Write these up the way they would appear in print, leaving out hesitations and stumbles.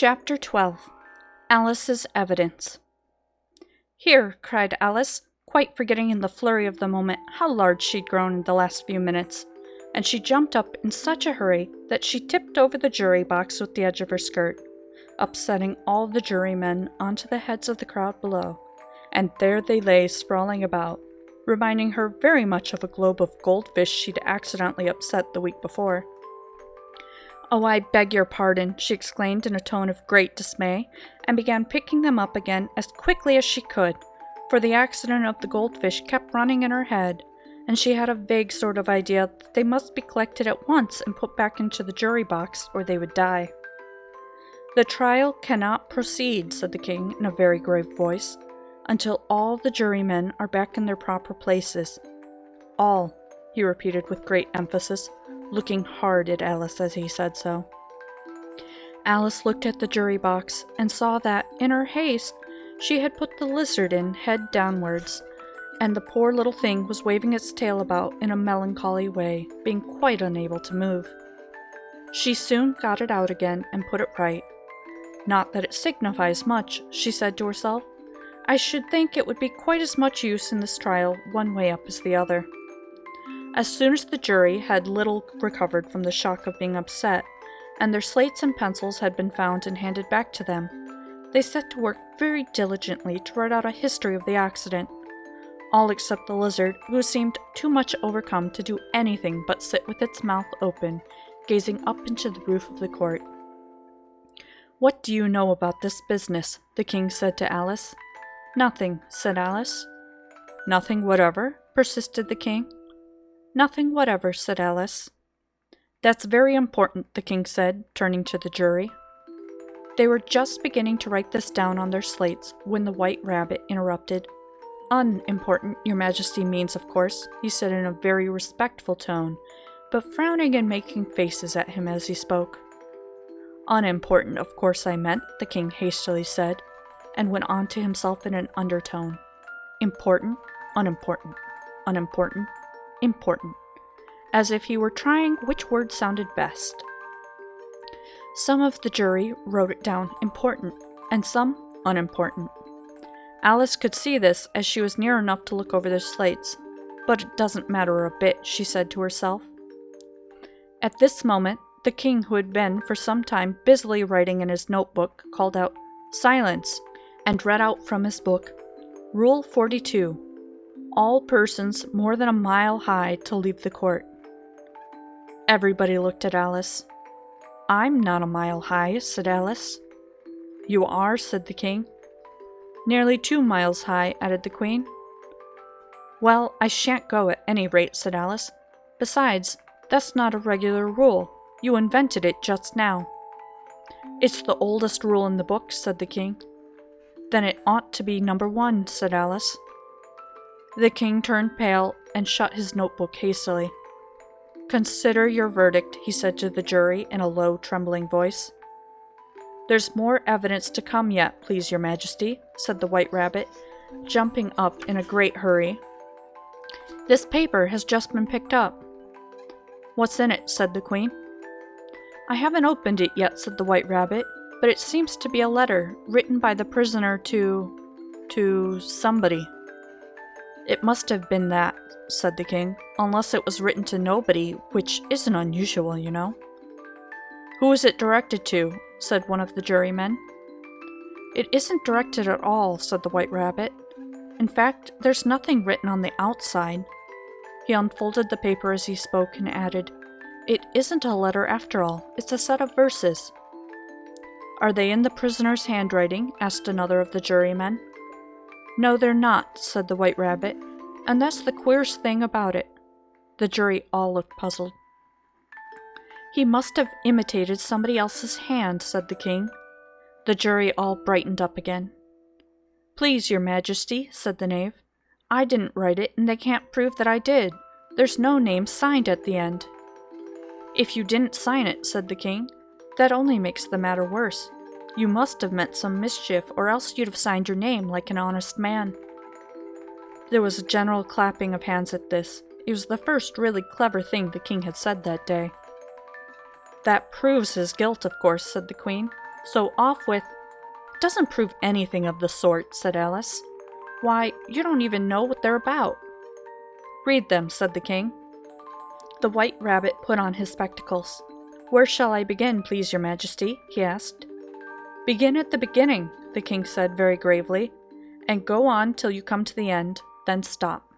Chapter 12. Alice's Evidence. "Here," cried Alice, quite forgetting in the flurry of the moment how large she'd grown in the last few minutes, and she jumped up in such a hurry that she tipped over the jury box with the edge of her skirt, upsetting all the jurymen onto the heads of the crowd below, and there they lay sprawling about, reminding her very much of a globe of goldfish she'd accidentally upset the week before. "Oh, I beg your pardon," she exclaimed in a tone of great dismay, and began picking them up again as quickly as she could, for the accident of the goldfish kept running in her head, and she had a vague sort of idea that they must be collected at once and put back into the jury box, or they would die. "The trial cannot proceed," said the king in a very grave voice, "until all the jurymen are back in their proper places. All," he repeated with great emphasis, looking hard at Alice as he said so. Alice looked at the jury box and saw that, in her haste, she had put the lizard in head downwards, and the poor little thing was waving its tail about in a melancholy way, being quite unable to move. She soon got it out again and put it right. "Not that it signifies much," she said to herself. "I should think it would be quite as much use in this trial one way up as the other." As soon as the jury had little recovered from the shock of being upset, and their slates and pencils had been found and handed back to them, they set to work very diligently to write out a history of the accident, all except the lizard, who seemed too much overcome to do anything but sit with its mouth open, gazing up into the roof of the court. "What do you know about this business?" the king said to Alice. "Nothing," said Alice. "Nothing whatever?" persisted the king. "Nothing whatever," said Alice. "That's very important," the king said, turning to the jury. They were just beginning to write this down on their slates when the White Rabbit interrupted. "Unimportant, your majesty means, of course," he said in a very respectful tone, but frowning and making faces at him as he spoke. "Unimportant, of course I meant," the king hastily said, and went on to himself in an undertone. "Important, unimportant, unimportant, important," as if he were trying which word sounded best. Some of the jury wrote it down important, and some unimportant. Alice could see this as she was near enough to look over their slates, but it doesn't matter a bit, she said to herself. At this moment, the king, who had been for some time busily writing in his notebook, called out, "Silence!" and read out from his book, "Rule 42. All persons more than a mile high to leave the court." Everybody looked at Alice. "I'm not a mile high," said Alice. "You are," said the king. "Nearly 2 miles high," added the queen. "Well, I shan't go at any rate," said Alice. "Besides, that's not a regular rule. You invented it just now." "It's the oldest rule in the book," said the king. "Then it ought to be number 1, said Alice. The king turned pale and shut his notebook hastily. "Consider your verdict," he said to the jury in a low, trembling voice. "There's more evidence to come yet, please your majesty," said the White Rabbit, jumping up in a great hurry. "This paper has just been picked up." "What's in it?" said the queen. "I haven't opened it yet," said the White Rabbit, "but it seems to be a letter written by the prisoner to somebody." "It must have been that," said the king, "unless it was written to nobody, which isn't unusual, you know." "Who is it directed to?" said one of the jurymen. "It isn't directed at all," said the White Rabbit. "In fact, there's nothing written on the outside." He unfolded the paper as he spoke and added, "It isn't a letter after all, it's a set of verses." "Are they in the prisoner's handwriting?" asked another of the jurymen. "No, they're not," said the White Rabbit, "and that's the queerest thing about it." The jury all looked puzzled. "He must have imitated somebody else's hand," said the king. The jury all brightened up again. "Please, your majesty," said the knave, "I didn't write it, and they can't prove that I did. There's no name signed at the end." "If you didn't sign it," said the king, "that only makes the matter worse. You must have meant some mischief, or else you'd have signed your name like an honest man." There was a general clapping of hands at this. It was the first really clever thing the king had said that day. "That proves his guilt, of course," said the queen. So off with, "Doesn't prove anything of the sort," said Alice. "Why, you don't even know what they're about." "Read them," said the king. The White Rabbit put on his spectacles. "Where shall I begin, please your majesty?" he asked. "Begin at the beginning," the king said very gravely, "and go on till you come to the end, then stop."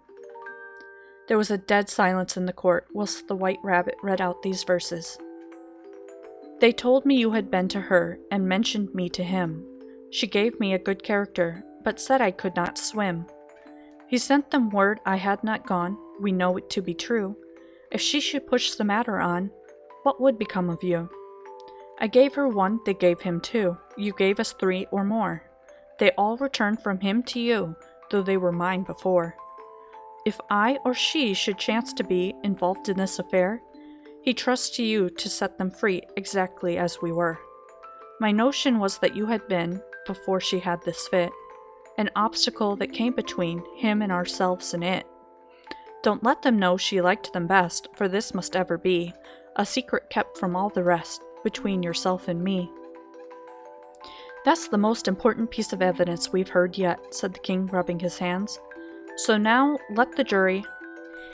There was a dead silence in the court whilst the White Rabbit read out these verses. "They told me you had been to her, and mentioned me to him. She gave me a good character, but said I could not swim. He sent them word I had not gone, we know it to be true. If she should push the matter on, what would become of you? I gave her 1, they gave him 2, you gave us 3 or more. They all returned from him to you, though they were mine before. If I or she should chance to be involved in this affair, he trusts to you to set them free exactly as we were. My notion was that you had been, before she had this fit, an obstacle that came between him and ourselves and it. Don't let them know she liked them best, for this must ever be a secret kept from all the rest, between yourself and me." "That's the most important piece of evidence we've heard yet," said the king, rubbing his hands. "So now let the jury—"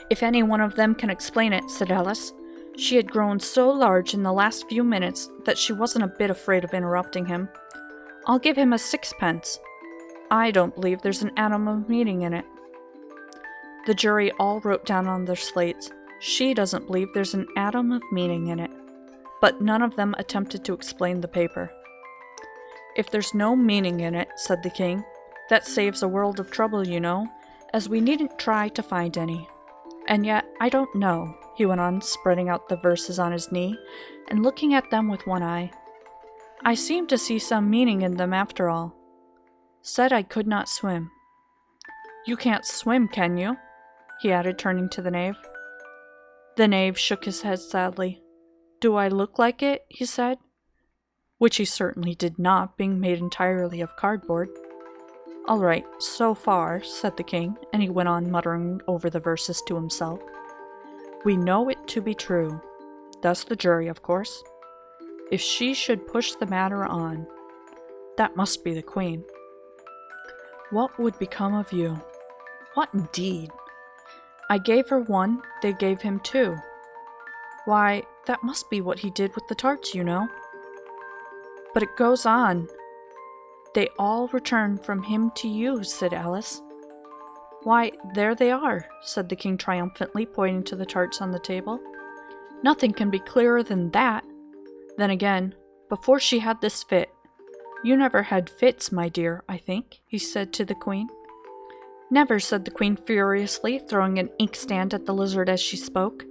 "If any one of them can explain it," said Alice. She had grown so large in the last few minutes that she wasn't a bit afraid of interrupting him. "I'll give him a 6pence. I don't believe there's an atom of meaning in it." The jury all wrote down on their slates, "She doesn't believe there's an atom of meaning in it." But none of them attempted to explain the paper. "If there's no meaning in it," said the king, "that saves a world of trouble, you know, as we needn't try to find any. And yet, I don't know," he went on, spreading out the verses on his knee, and looking at them with one eye. "I seem to see some meaning in them after all. Said I could not swim. You can't swim, can you?" he added, turning to the knave. The knave shook his head sadly. "Do I look like it?" he said, which he certainly did not, being made entirely of cardboard. "All right, so far," said the king, and he went on muttering over the verses to himself. "We know it to be true. That's the jury, of course. If she should push the matter on, that must be the queen. What would become of you? What indeed? I gave her 1, they gave him 2. Why, that must be what he did with the tarts, you know. But it goes on. They all returned from him to you," said Alice. "Why, there they are," said the king triumphantly, pointing to the tarts on the table. "Nothing can be clearer than that. Then again, before she had this fit— You never had fits, my dear, I think," he said to the queen. "Never," said the queen furiously, throwing an inkstand at the lizard as she spoke.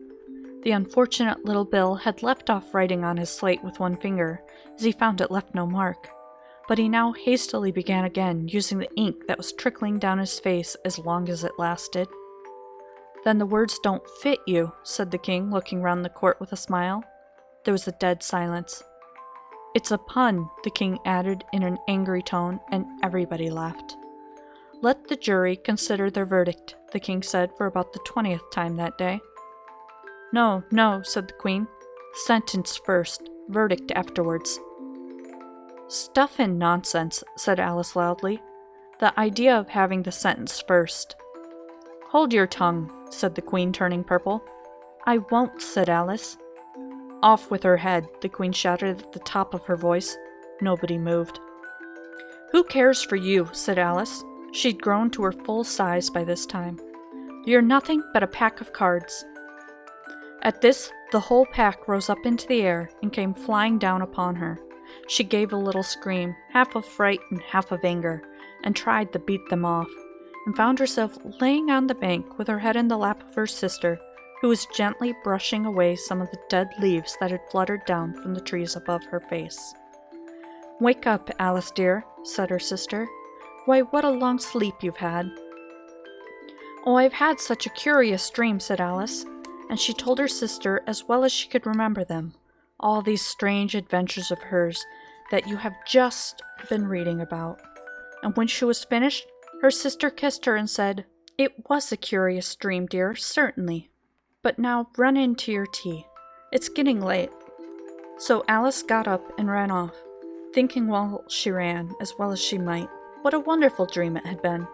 The unfortunate little Bill had left off writing on his slate with one finger, as he found it left no mark. But he now hastily began again, using the ink that was trickling down his face as long as it lasted. "Then the words don't fit you," said the king, looking round the court with a smile. There was a dead silence. "It's a pun," the king added in an angry tone, and everybody laughed. "Let the jury consider their verdict," the king said for about the 20th time that day. "No, no," said the queen. "Sentence first, verdict afterwards." "Stuff and nonsense," said Alice loudly. "The idea of having the sentence first." "Hold your tongue," said the queen, turning purple. "I won't," said Alice. "Off with her head," the queen shouted at the top of her voice. Nobody moved. "Who cares for you?" said Alice. She'd grown to her full size by this time. "You're nothing but a pack of cards." At this, the whole pack rose up into the air and came flying down upon her. She gave a little scream, half of fright and half of anger, and tried to beat them off, and found herself laying on the bank with her head in the lap of her sister, who was gently brushing away some of the dead leaves that had fluttered down from the trees above her face. "Wake up, Alice dear," said her sister. "Why, what a long sleep you've had." "Oh, I've had such a curious dream," said Alice, and she told her sister, as well as she could remember them, all these strange adventures of hers that you have just been reading about. And when she was finished, her sister kissed her and said, "It was a curious dream, dear, certainly. But now run in to your tea. It's getting late." So Alice got up and ran off. thinking while she ran, as well as she might, what a wonderful dream it had been.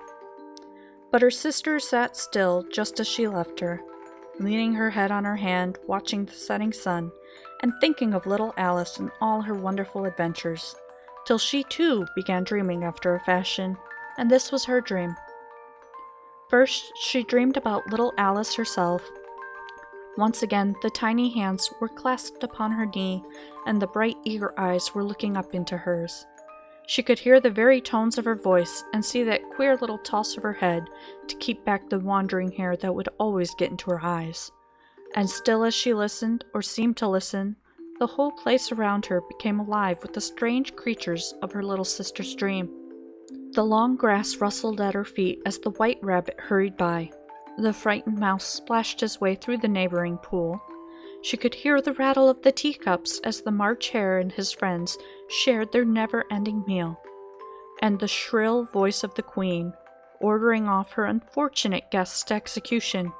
But her sister sat still just as she left her, leaning her head on her hand, watching the setting sun, and thinking of little Alice and all her wonderful adventures, till she too began dreaming after a fashion, and this was her dream. First, she dreamed about little Alice herself. Once again, the tiny hands were clasped upon her knee, and the bright, eager eyes were looking up into hers. She could hear the very tones of her voice and see that queer little toss of her head to keep back the wandering hair that would always get into her eyes. And still as she listened, or seemed to listen, the whole place around her became alive with the strange creatures of her little sister's dream. The long grass rustled at her feet as the white rabbit hurried by. The frightened mouse splashed his way through the neighboring pool. She could hear the rattle of the teacups as the March Hare and his friends shared their never-ending meal, and the shrill voice of the Queen, ordering off her unfortunate guests to execution.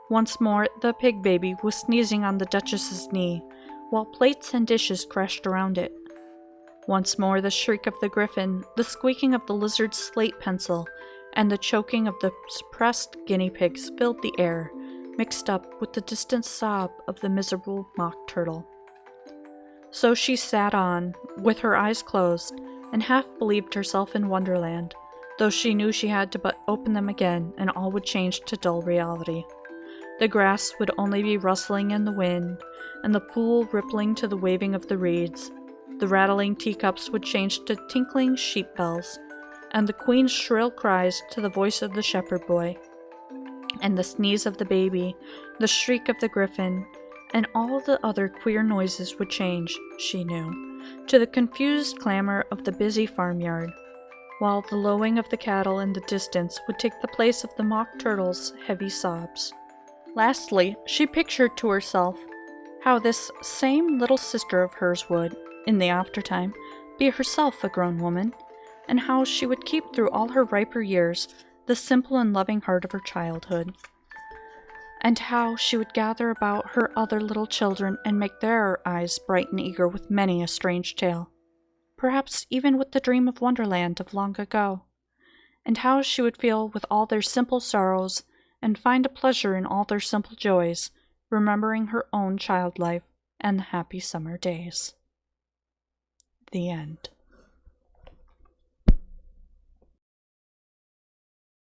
Once more, the pig baby was sneezing on the Duchess's knee, while plates and dishes crashed around it. Once more, the shriek of the griffin, the squeaking of the lizard's slate pencil, and the choking of the suppressed guinea pigs filled the air, mixed up with the distant sob of the miserable mock turtle. So she sat on, with her eyes closed, and half believed herself in Wonderland, though she knew she had to but open them again and all would change to dull reality. The grass would only be rustling in the wind, and the pool rippling to the waving of the reeds. The rattling teacups would change to tinkling sheep bells, and the Queen's shrill cries to the voice of the shepherd boy. And the sneeze of the baby, the shriek of the griffin, and all the other queer noises would change, she knew, to the confused clamor of the busy farmyard, while the lowing of the cattle in the distance would take the place of the mock turtle's heavy sobs. Lastly, she pictured to herself how this same little sister of hers would, in the aftertime, be herself a grown woman, and how she would keep through all her riper years the simple and loving heart of her childhood, and how she would gather about her other little children and make their eyes bright and eager with many a strange tale, perhaps even with the dream of Wonderland of long ago, and how she would feel with all their simple sorrows and find a pleasure in all their simple joys, remembering her own child life and the happy summer days. The end.